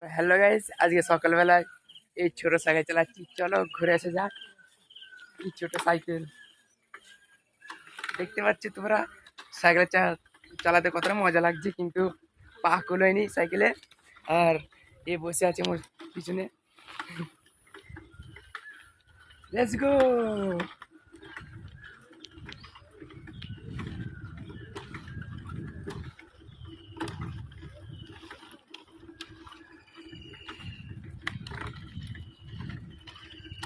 Hello guys, আজকে সকালবেলায় এই ছোট সাইকেল চালাচ্ছি। চলো ঘুরে এসে যাক। এই ছোট সাইকেল দেখতে পাচ্ছ তোমরা, সাইকেল চালাতে কতটা মজা লাগছে, কিন্তু পা কুলোয়নি সাইকেলে। আর এ বসে আছে মোর পিছনে। Let's go.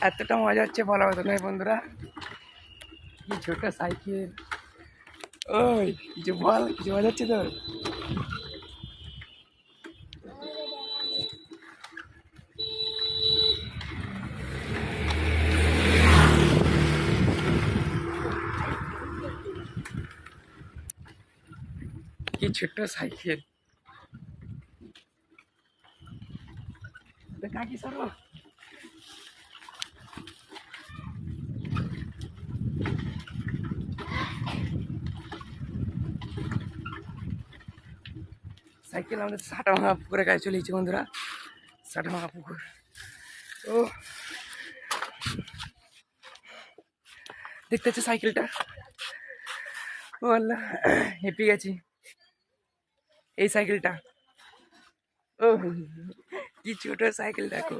এতটা মজা হচ্ছে বলা হতো নয় বন্ধুরা। কি ছোট সাইকেল। ওই কিছু বল, কিছু মজা হচ্ছে তোর? কি ছোট্ট সাইকেল। কাকি সরো। সাইকেল আমাদের সাটা ভাঙা পুকুরের কাছে চলে এসেছি বন্ধুরা। সাটা ভাঙা পুকুর। ও দেখতে পাচ্ছ সাইকেলটা? ও আল্লাহ, হেঁপে গেছি। এই সাইকেলটা, ও কি ছোট সাইকেল দেখো।